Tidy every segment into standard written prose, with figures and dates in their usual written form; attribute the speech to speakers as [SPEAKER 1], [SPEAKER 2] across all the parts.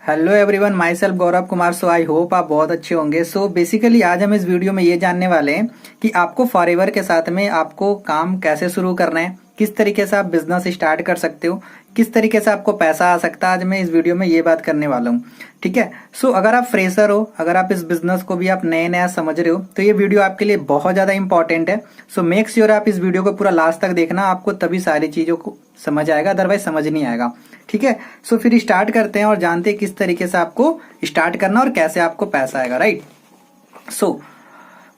[SPEAKER 1] Hello everyone, my self Gaurav Kumar. So I hope आप बहुत अच्छे होंगे। सो बेसिकली आज हम इस वीडियो में ये जानने वाले हैं कि आपको फॉरएवर के साथ में आपको काम कैसे शुरू करना है, किस तरीके से आप बिजनेस स्टार्ट कर सकते हो, किस तरीके से आपको पैसा आ सकता है। आज मैं इस वीडियो में ये बात करने वाला हूँ, ठीक है। सो अगर आप फ्रेशर हो, अगर आप इस बिजनेस को भी आप नया समझ रहे हो, तो ये वीडियो आपके लिए बहुत ज्यादा इंपॉर्टेंट है। सो मेक श्योर आप इस वीडियो को पूरा लास्ट तक देखना, आपको तभी सारी चीजों को समझ आएगा, अदरवाइज समझ नहीं आएगा, ठीक है। सो फिर स्टार्ट करते हैं और जानते हैं किस तरीके से आपको स्टार्ट करना और कैसे आपको पैसा आएगा, right. So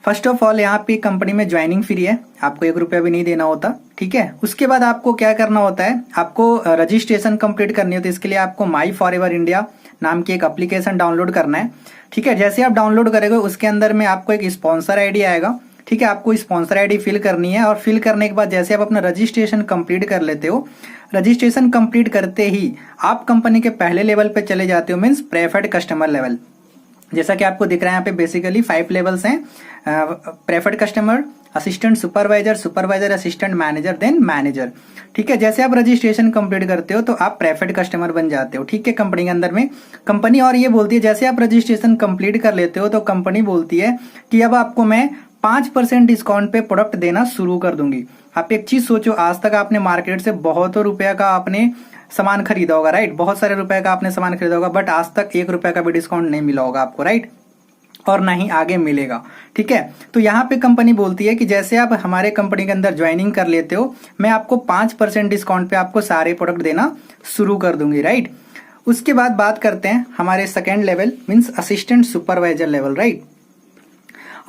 [SPEAKER 1] first of all यहाँ पे कंपनी में ज्वाइनिंग फ्री है, आपको 1 रुपया भी नहीं देना होता, ठीक है। उसके बाद आपको क्या करना होता है, आपको रजिस्ट्रेशन कंप्लीट करनी होती है। इसके लिए आपको माई फॉरएवर इंडिया नाम की एक एप्लीकेशन डाउनलोड करना है, ठीक है। जैसे आप डाउनलोड करेंगे उसके अंदर में आपको एक स्पॉन्सर आईडी आएगा, ठीक है। आपको स्पॉन्सर आईडी फिल करनी है और फिल करने के बाद जैसे आप अपना रजिस्ट्रेशन कंप्लीट कर लेते हो, रजिस्ट्रेशन कंप्लीट करते ही आप कंपनी के पहले लेवल पे चले जाते हो, मींस प्रेफर्ड कस्टमर लेवल। जैसा कि आपको दिख रहा है यहाँ पे बेसिकली 5 लेवल्स हैं, preferred customer, assistant supervisor, supervisor assistant manager, then manager, ठीक है। जैसे आप रजिस्ट्रेशन कंप्लीट करते हो तो आप प्रेफर्ड कस्टमर बन जाते हो, ठीक है, कंपनी के अंदर में। कंपनी और ये बोलती है, जैसे आप रजिस्ट्रेशन कंप्लीट कर लेते हो तो कंपनी बोलती है कि अब आपको मैं 5% डिस्काउंट पे प्रोडक्ट देना शुरू कर दूंगी। आप एक चीज सोचो, आज तक आपने मार्केट से बहुत रुपया का आपने सामान खरीदा होगा, राइट। बहुत सारे रुपए का आपने सामान खरीदा होगा, बट आज तक 1 रुपया का भी डिस्काउंट नहीं मिला होगा आपको, राइट, और ना ही आगे मिलेगा, ठीक है। तो यहाँ पे कंपनी बोलती है कि जैसे आप हमारे कंपनी के अंदर ज्वाइनिंग कर लेते हो, मैं आपको 5% डिस्काउंट पे आपको सारे प्रोडक्ट देना शुरू कर दूंगी, राइट। उसके बाद बात करते हैं हमारे second level, means assistant supervisor level, right.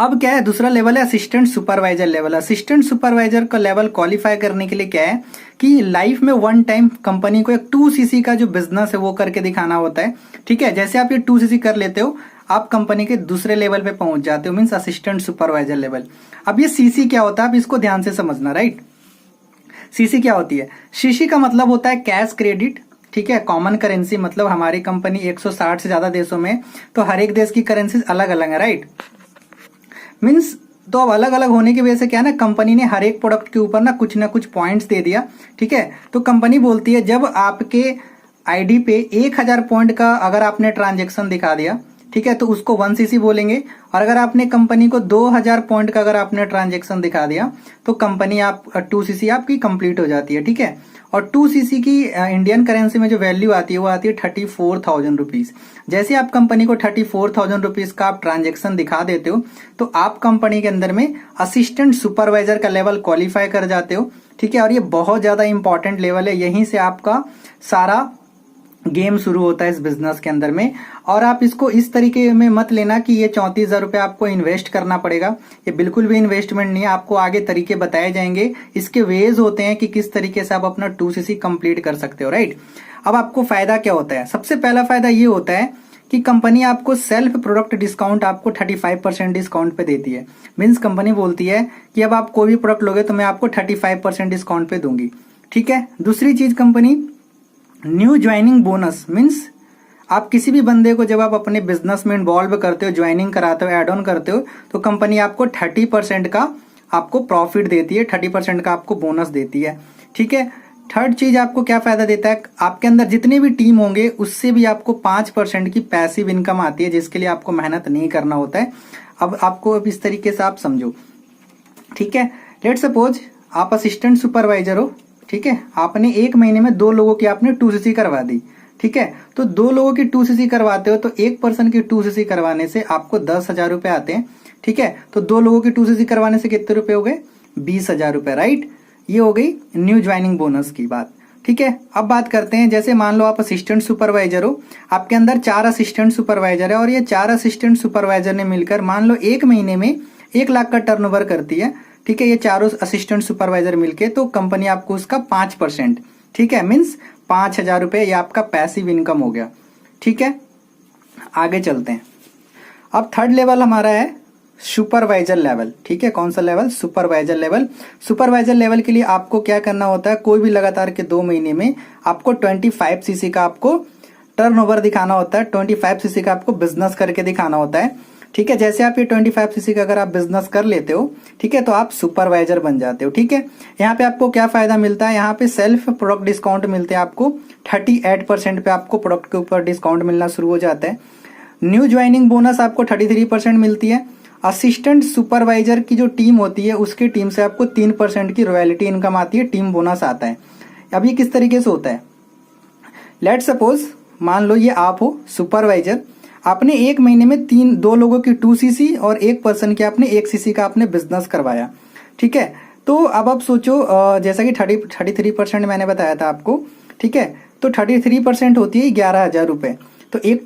[SPEAKER 1] अब क्या है, दूसरा लेवल है assistant supervisor level. Assistant supervisor का लेवल क्वालिफाई करने के लिए क्या है कि लाइफ में 1 टाइम कंपनी को एक 2cc का जो बिजनेस है वो करके दिखाना होता है, ठीक है। जैसे आप ये 2cc कर लेते हो, आप कंपनी के दूसरे लेवल पे पहुंच जाते हो, मीन्स असिस्टेंट सुपरवाइजर लेवल। अब ये सीसी क्या होता है, आप इसको ध्यान से समझना, राइट। सीसी क्या होती है, सीसी का मतलब होता है कैश क्रेडिट, ठीक है। कॉमन करेंसी मतलब हमारी कंपनी 160 से ज्यादा देशों में, तो हर एक देश की करेंसी अलग अलग है, राइट। मीन्स तो अब अलग अलग होने की वजह से क्या है ना, कंपनी ने हर एक प्रोडक्ट के ऊपर ना कुछ पॉइंट्स दे दिया, ठीक है। तो कंपनी बोलती है जब आपके आईडी पे 1000 पॉइंट का अगर आपने ट्रांजेक्शन दिखा दिया, ठीक है, तो उसको 1cc बोलेंगे। और अगर आपने कंपनी को 2000 पॉइंट का अगर आपने ट्रांजेक्शन दिखा दिया तो कंपनी आप 2cc आपकी कंप्लीट हो जाती है, ठीक है। और 2cc की इंडियन करेंसी में जो वैल्यू आती है वो आती है 34,000 रुपीज। जैसे आप कंपनी को 34,000 रुपीज का आप ट्रांजेक्शन दिखा देते हो तो आप कंपनी के अंदर में असिस्टेंट सुपरवाइजर का लेवल क्वालिफाई कर जाते हो, ठीक है। और ये बहुत ज्यादा इंपॉर्टेंट लेवल है, यहीं से आपका सारा गेम शुरू होता है इस बिजनेस के अंदर में। और आप इसको इस तरीके में मत लेना कि ये 34,000 रुपये आपको इन्वेस्ट करना पड़ेगा, ये बिल्कुल भी इन्वेस्टमेंट नहीं है। आपको आगे तरीके बताए जाएंगे, इसके वेज होते हैं कि किस तरीके से आप अपना 2cc कंप्लीट कर सकते हो, राइट। अब आपको फायदा क्या होता है, सबसे पहला फायदा ये होता है कि कंपनी आपको सेल्फ प्रोडक्ट डिस्काउंट आपको 35% डिस्काउंट पे देती है। मीन्स कंपनी बोलती है कि अब आप कोई भी प्रोडक्ट लोगे तो मैं आपको 35% डिस्काउंट पे दूंगी, ठीक है। दूसरी चीज company new joining bonus, means आप किसी भी बंदे को जब आप अपने बिजनेस में इन्वॉल्व करते हो, ज्वाइनिंग कराते हो, एड ऑन करते हो, तो कंपनी आपको 30% का आपको प्रॉफिट देती है, 30% का आपको बोनस देती है, ठीक है। थर्ड चीज आपको क्या फायदा देता है, आपके अंदर जितने भी टीम होंगे उससे भी आपको 5% की पैसिव इनकम आती है, जिसके लिए आपको मेहनत नहीं करना होता है। अब आपको अब इस तरीके से आप समझो, ठीक है। लेट सपोज आप असिस्टेंट सुपरवाइजर हो, ठीक है, आपने 1 महीने में 2 लोगों की आपने 2cc करवा दी, ठीक है। तो 2 लोगों की 2cc करवाते हो तो 1 पर्सन की 2cc करवाने से आपको 10,000 रुपए आते हैं, ठीक है। तो 2 लोगों की 2cc करवाने से कितने रुपए हो गए, 20,000 रुपए, राइट। ये हो गई न्यू ज्वाइनिंग बोनस की बात, ठीक है। अब बात करते हैं, जैसे मान लो आप असिस्टेंट सुपरवाइजर हो, आपके अंदर 4 असिस्टेंट सुपरवाइजर है और ये 4 असिस्टेंट सुपरवाइजर ने मिलकर मान लो 1 महीने में 1 लाख का टर्नओवर करती है, ठीक है। ये चारों असिस्टेंट सुपरवाइजर मिलके, तो कंपनी आपको उसका 5%, ठीक है, मीन्स 5,000 रुपए ये आपका पैसिव इनकम हो गया, ठीक है। आगे चलते हैं। अब थर्ड लेवल हमारा है सुपरवाइजर लेवल, ठीक है। कौन सा level, supervisor level. Supervisor level के लिए आपको क्या करना होता है, कोई भी लगातार के 2 महीने में आपको 25cc का आपको टर्नओवर दिखाना होता है, 25cc का आपको बिजनेस करके दिखाना होता है, ठीक है, जैसे आप ये 25 सीसी का अगर आप बिजनेस कर लेते हो, ठीक है, तो आप सुपरवाइजर बन जाते हो। ठीक है, यहाँ पे आपको क्या फायदा मिलता है, यहाँ पे सेल्फ प्रोडक्ट डिस्काउंट मिलते हैं आपको 38% पे आपको प्रोडक्ट के ऊपर डिस्काउंट मिलना शुरू हो जाता है। न्यू ज्वाइनिंग बोनस आपको 33% मिलती है। असिस्टेंट सुपरवाइजर की जो टीम होती है उसकी टीम से आपको 3% की रॉयल्टी इनकम आती है, टीम बोनस आता है। अब ये किस तरीके से होता है, लेट सपोज मान लो ये आप हो सुपरवाइजर, आपने एक महीने में दो लोगों की 2 सीसी और एक पर्सन की आपने 1 सीसी का आपने बिजनेस करवाया। ठीक है, तो अब आप सोचो जैसा कि 33% मैंने बताया था आपको। ठीक है, तो 33% होती है 11,000 रुपए। तो एक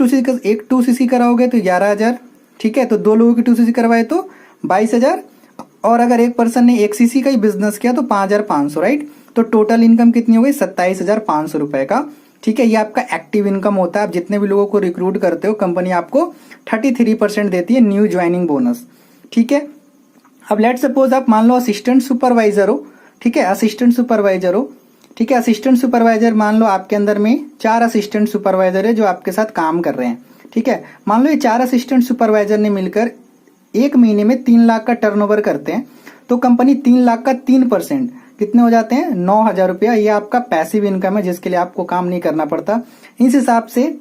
[SPEAKER 1] टू सीसी कराओगे तो 11,000। ठीक है, तो दो लोगों की 2 सीसी करवाए तो 22,000, और अगर एक पर्सन ने 1 सीसी का ही बिजनेस किया तो 5,500, राइट। तो टोटल इनकम कितनी हो गई, 27,500 रुपए का। ठीक है, ये आपका एक्टिव इनकम होता है। आप जितने भी लोगों को रिक्रूट करते हो कंपनी आपको 33% देती है न्यू ज्वाइनिंग बोनस। ठीक है, अब लेट सपोज आप मान लो असिस्टेंट सुपरवाइजर हो। ठीक है, असिस्टेंट सुपरवाइजर हो। ठीक है, असिस्टेंट सुपरवाइजर मान लो आपके अंदर में 4 असिस्टेंट सुपरवाइजर है जो आपके साथ काम कर रहे हैं। ठीक है, मान लो ये 4 असिस्टेंट सुपरवाइजर ने मिलकर एक महीने में 3 लाख का टर्नओवर करते हैं, तो कंपनी 3 लाख का 3% कितने हो जाते हैं, 9,000 रुपया। ये आपका पैसिव इनकम है जिसके लिए आपको काम नहीं करना पड़ता। इस हिसाब से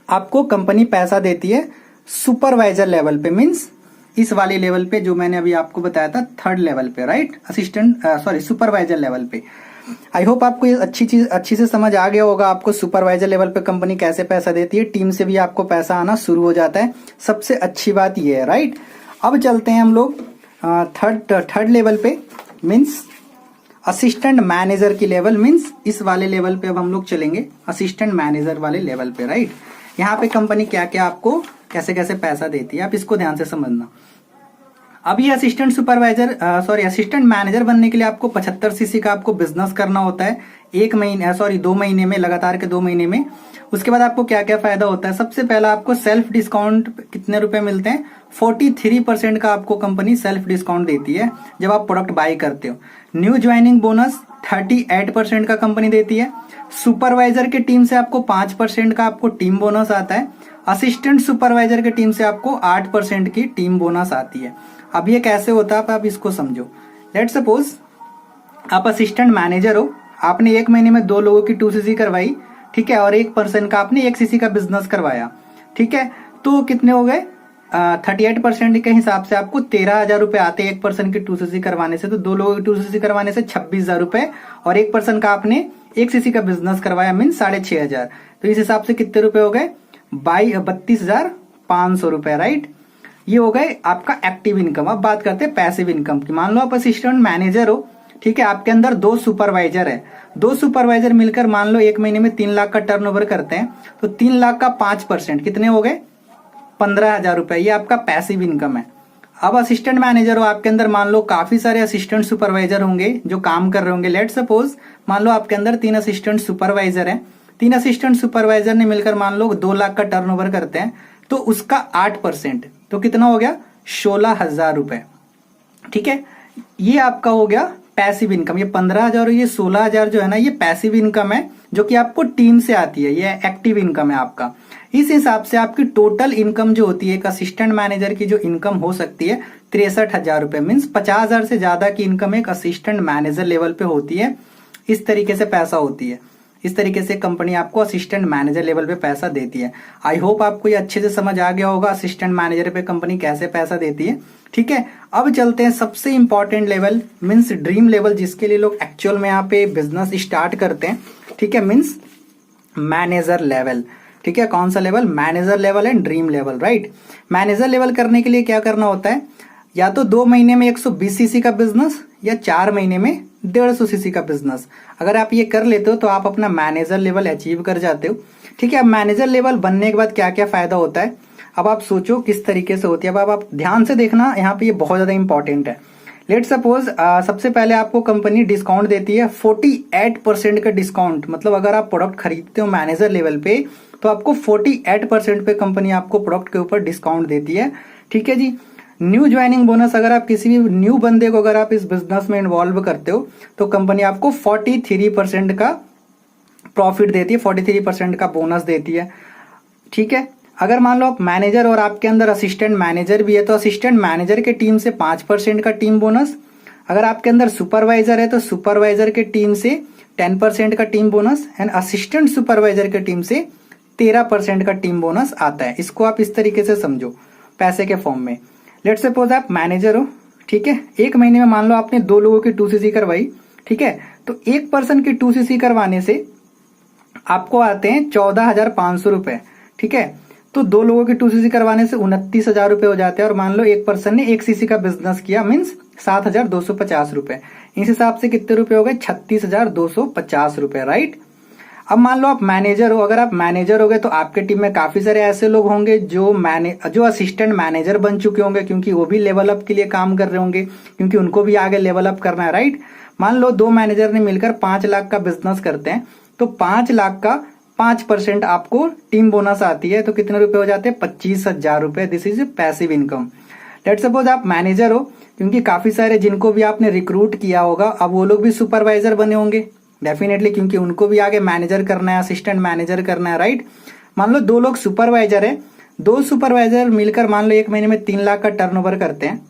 [SPEAKER 1] आपको कंपनी पैसा देती है सुपरवाइजर लेवल पे, मीन्स इस वाले लेवल पे जो मैंने अभी आपको बताया था, 3rd लेवल पे, राइट, सुपरवाइजर लेवल पे। आई होप आपको ये अच्छी से समझ आ गया होगा। आपको सुपरवाइजर लेवल पे कंपनी कैसे पैसा देती है, टीम से भी आपको पैसा आना शुरू हो जाता है। सबसे अच्छी बात ये है, राइट। अब चलते हैं हम लोग थर्ड लेवल पे, मीन्स असिस्टेंट मैनेजर की लेवल, मीन्स इस वाले लेवल पे अब हम लोग चलेंगे, असिस्टेंट मैनेजर वाले लेवल पे, राइट। यहाँ पे कंपनी क्या क्या आपको कैसे कैसे पैसा देती है, आप इसको ध्यान से समझना। अब ये असिस्टेंट सुपरवाइजर असिस्टेंट मैनेजर बनने के लिए आपको 75 सीसी का आपको बिजनेस करना होता है 2 महीने में, लगातार के 2 महीने में। उसके बाद आपको क्या क्या फायदा होता है, सबसे पहला आपको सेल्फ डिस्काउंट कितने रुपए मिलते हैं, 43% का आपको कंपनी सेल्फ डिस्काउंट देती है जब आप प्रोडक्ट बाय करते हो। न्यू ज्वाइनिंग बोनस 38% का कंपनी देती है। सुपरवाइजर की टीम से आपको 5% का आपको टीम बोनस आता है। असिस्टेंट सुपरवाइजर की टीम से आपको 8% की टीम बोनस आती है। अब ये कैसे होता है आप इसको समझो। लेट सपोज आप असिस्टेंट मैनेजर हो, आपने एक महीने में 2 लोगों की 2 सीसी करवाई, ठीक है, और एक पर्सन का आपने 1 सीसी का बिजनेस करवाया, ठीक है, तो कितने हो गए, 38% के हिसाब से आपको 13,000 रुपए आते हैं एक पर्सन की 2 सीसी करवाने से। तो 2 लोगों की 2 सीसी करवाने से 26,000 रुपए, और एक पर्सन का आपने 1 सीसी का बिजनेस करवाया मीन 6,500। तो इस हिसाब से कितने रुपए हो गए, 32,500 रुपए, राइट। ये हो गए आपका एक्टिव इनकम। अब बात करते हैं पैसिव इनकम की। मान लो आप असिस्टेंट मैनेजर हो, ठीक है, आपके अंदर 2 सुपरवाइजर है। 2 सुपरवाइजर मिलकर मान लो एक महीने में 3 लाख का टर्नओवर करते हैं, तो 3 लाख का 5% कितने हो गए, 15,000 रुपए। ये आपका पैसिव इनकम है। अब असिस्टेंट मैनेजर हो, आपके अंदर मान लो काफी सारे असिस्टेंट सुपरवाइजर होंगे जो काम कर रहे होंगे। लेट सपोज मान लो आपके अंदर 3 असिस्टेंट सुपरवाइजर हैं। 3 असिस्टेंट सुपरवाइजर ने मिलकर मान लो 2 लाख का टर्नओवर करते हैं, तो उसका 8% तो कितना हो गया, 16,000 रुपए, ठीक है। ये आपका हो गया पैसिव इनकम। ये 15,000 और ये 16,000 जो है ना, ये पैसिव इनकम है जो कि आपको टीम से आती है। ये एक्टिव इनकम है आपका। इस हिसाब से आपकी टोटल इनकम जो होती है एक असिस्टेंट मैनेजर की जो इनकम हो सकती है 63,000 रुपए, मीन्स 50,000 से ज्यादा की इनकम एक असिस्टेंट मैनेजर लेवल पे होती है। इस तरीके से पैसा होती है। इस तरीके से कंपनी आपको असिस्टेंट मैनेजर लेवल पे पैसा देती है। आई होप आपको ये अच्छे से समझ आ गया होगा असिस्टेंट मैनेजर पे कंपनी कैसे पैसा देती है, ठीक है। अब चलते हैं सबसे important level, means dream level, जिसके लिए लोग एक्चुअल में यहाँ पे बिजनेस स्टार्ट करते हैं, ठीक है, मीन्स मैनेजर लेवल, ठीक है। कौन सा level, manager level and dream level, right. Manager level करने के लिए क्या करना होता है, या तो 2 महीने में 120 सीसी का बिजनेस, या 4 महीने में 150 सीसी का बिजनेस। अगर आप ये कर लेते हो तो आप अपना मैनेजर लेवल अचीव कर जाते हो, ठीक है। अब मैनेजर लेवल बनने के बाद क्या क्या फायदा होता है, अब आप सोचो किस तरीके से होती है। अब आप ध्यान से देखना, यहाँ पे ये बहुत ज्यादा इंपॉर्टेंट है। लेट सपोज सबसे पहले आपको कंपनी डिस्काउंट देती है 48% का डिस्काउंट। मतलब अगर आप प्रोडक्ट खरीदते हो मैनेजर लेवल पे तो आपको 48% पे कंपनी आपको प्रोडक्ट के ऊपर डिस्काउंट देती है, ठीक है जी। न्यू ज्वाइनिंग बोनस, अगर आप किसी भी न्यू बंदे को अगर आप इस बिजनेस में इन्वॉल्व करते हो तो कंपनी आपको 43% का प्रॉफिट देती है, 43% का बोनस देती है, ठीक है। अगर मान लो आप मैनेजर और आपके अंदर असिस्टेंट मैनेजर भी है तो असिस्टेंट मैनेजर के टीम से 5% का टीम बोनस। अगर आपके अंदर सुपरवाइजर है तो सुपरवाइजर के टीम से 10% का team bonus and assistant supervisor के टीम से 13% का टीम बोनस आता है। इसको आप इस तरीके से समझो पैसे के फॉर्म में। लेट्स सपोज आप मैनेजर हो, ठीक है, एक महीने में मान लो आपने 2 लोगों की 2cc करवाई, ठीक है, तो एक पर्सन की 2cc करवाने से आपको आते हैं 14,500 रुपए, ठीक है। तो 2 लोगों की 2cc करवाने से 29,000 रुपए हो जाते हैं और मान लो एक पर्सन ने 1cc का बिजनेस किया, मीन्स 7,250 रुपए। इस हिसाब से कितने रुपए हो गए? 36,250 रुपए, राइट। अब मान लो आप मैनेजर हो, अगर आप मैनेजर हो गए तो आपके टीम में काफी सारे ऐसे लोग होंगे जो असिस्टेंट मैनेजर बन चुके होंगे, क्योंकि वो भी लेवल अप के लिए काम कर रहे होंगे, क्योंकि उनको भी आगे लेवल अप करना है, राइट। मान लो 2 मैनेजर ने मिलकर 5 लाख का बिजनेस करते हैं, तो 5 लाख का 5% आपको टीम बोनस आती है, तो कितने रुपए हो जाते हैं? 25,000 रुपए। This is passive income. Let's suppose आप मैनेजर हो, क्योंकि काफी सारे जिनको भी आपने रिक्रूट किया होगा अब वो लोग भी सुपरवाइजर बने होंगे डेफिनेटली, क्योंकि उनको भी आगे मैनेजर करना है, असिस्टेंट मैनेजर करना है, राइट। मान लो 2 लोग सुपरवाइजर है, 2 सुपरवाइजर मिलकर मान लो एक महीने में 3 लाख का टर्नओवर करते हैं,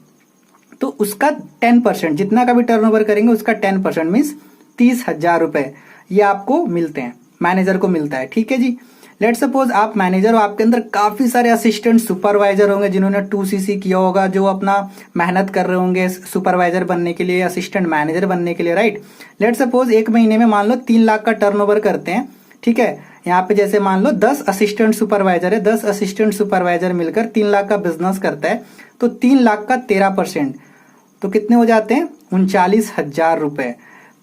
[SPEAKER 1] तो उसका 10%, जितना का भी टर्नओवर करेंगे उसका 10% मीन्स 30,000 रुपए ये आपको मिलते हैं, मैनेजर को मिलता है, ठीक है जी। लेट सपोज आप मैनेजर हो, आपके अंदर काफी सारे असिस्टेंट सुपरवाइजर होंगे जिन्होंने 2cc किया होगा, जो अपना मेहनत कर रहे होंगे सुपरवाइजर बनने के लिए, असिस्टेंट मैनेजर बनने के लिए, राइट। लेट सपोज एक महीने में मान लो 3 लाख का टर्नओवर करते हैं, ठीक है। यहाँ पे जैसे मान लो 10 असिस्टेंट सुपरवाइजर है, 10 असिस्टेंट सुपरवाइजर मिलकर 3 लाख का बिजनेस करता है, तो 3 लाख का 13%, तो कितने हो जाते हैं? 39,000 रुपए।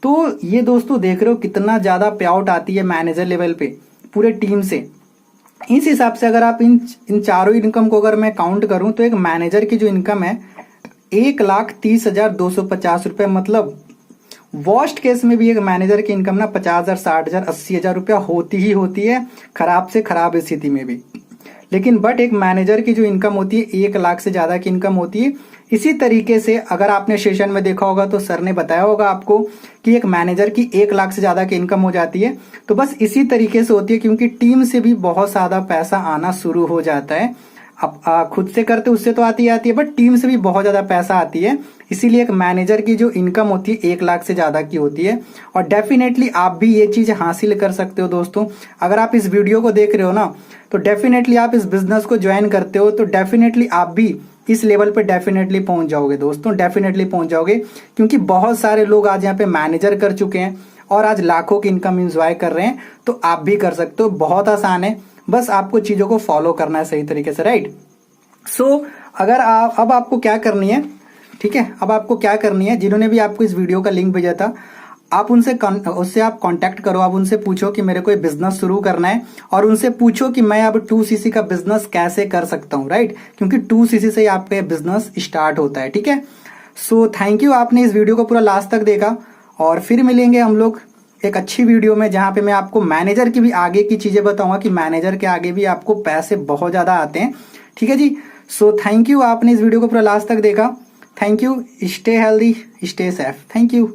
[SPEAKER 1] तो ये दोस्तों देख रहे हो कितना ज्यादा पे आउट आती है मैनेजर लेवल पे पूरे टीम से। इस हिसाब से अगर आप इन चारों इनकम को अगर मैं काउंट करूं तो एक मैनेजर की जो इनकम है 1,30,250 रुपए, मतलब वर्स्ट केस में भी एक मैनेजर की इनकम ना 50,000, 60,000, 80,000 रुपया होती ही होती है, खराब से खराब स्थिति में भी। लेकिन बट एक मैनेजर की जो इनकम होती है 1 लाख से ज्यादा की इनकम होती है। इसी तरीके से अगर आपने सेशन में देखा होगा तो सर ने बताया होगा आपको कि एक मैनेजर की 1 लाख से ज्यादा की इनकम हो जाती है, तो बस इसी तरीके से होती है, क्योंकि टीम से भी बहुत ज्यादा पैसा आना शुरू हो जाता है। अब खुद से करते उससे तो आती है बट टीम से भी बहुत ज्यादा पैसा आती है, इसीलिए एक मैनेजर की जो इनकम होती है 1 लाख से ज्यादा की होती है। और डेफिनेटली आप भी ये चीज हासिल कर सकते हो दोस्तों। अगर आप इस वीडियो को देख रहे हो ना तो डेफिनेटली आप इस बिजनेस को ज्वाइन करते हो तो डेफिनेटली आप भी इस लेवल पे डेफिनेटली पहुंच जाओगे दोस्तों, डेफिनेटली पहुंच जाओगे, क्योंकि बहुत सारे लोग आज यहाँ पे मैनेजर कर चुके हैं और आज लाखों की इनकम एंजॉय कर रहे हैं, तो आप भी कर सकते हो। बहुत आसान है, बस आपको चीजों को फॉलो करना है सही तरीके से, राइट। सो अगर अब आपको क्या करनी है, ठीक है, अब आपको क्या करनी है, जिन्होंने भी आपको इस वीडियो का लिंक भेजा था आप उससे आप कांटेक्ट करो, आप उनसे पूछो कि मेरे को ये बिजनेस शुरू करना है, और उनसे पूछो कि मैं अब 2cc का बिजनेस कैसे कर सकता हूं, राइट, क्योंकि 2cc से आपका बिजनेस स्टार्ट होता है, ठीक है। सो थैंक यू, आपने इस वीडियो को पूरा लास्ट तक देखा, और फिर मिलेंगे हम लोग एक अच्छी वीडियो में जहां पे मैं आपको मैनेजर की भी आगे की चीजें बताऊंगा कि मैनेजर के आगे भी आपको पैसे बहुत ज्यादा आते हैं, ठीक है जी। सो थैंक यू, आपने इस वीडियो को पूरा लास्ट तक देखा। Thank you, stay healthy, stay safe, thank you.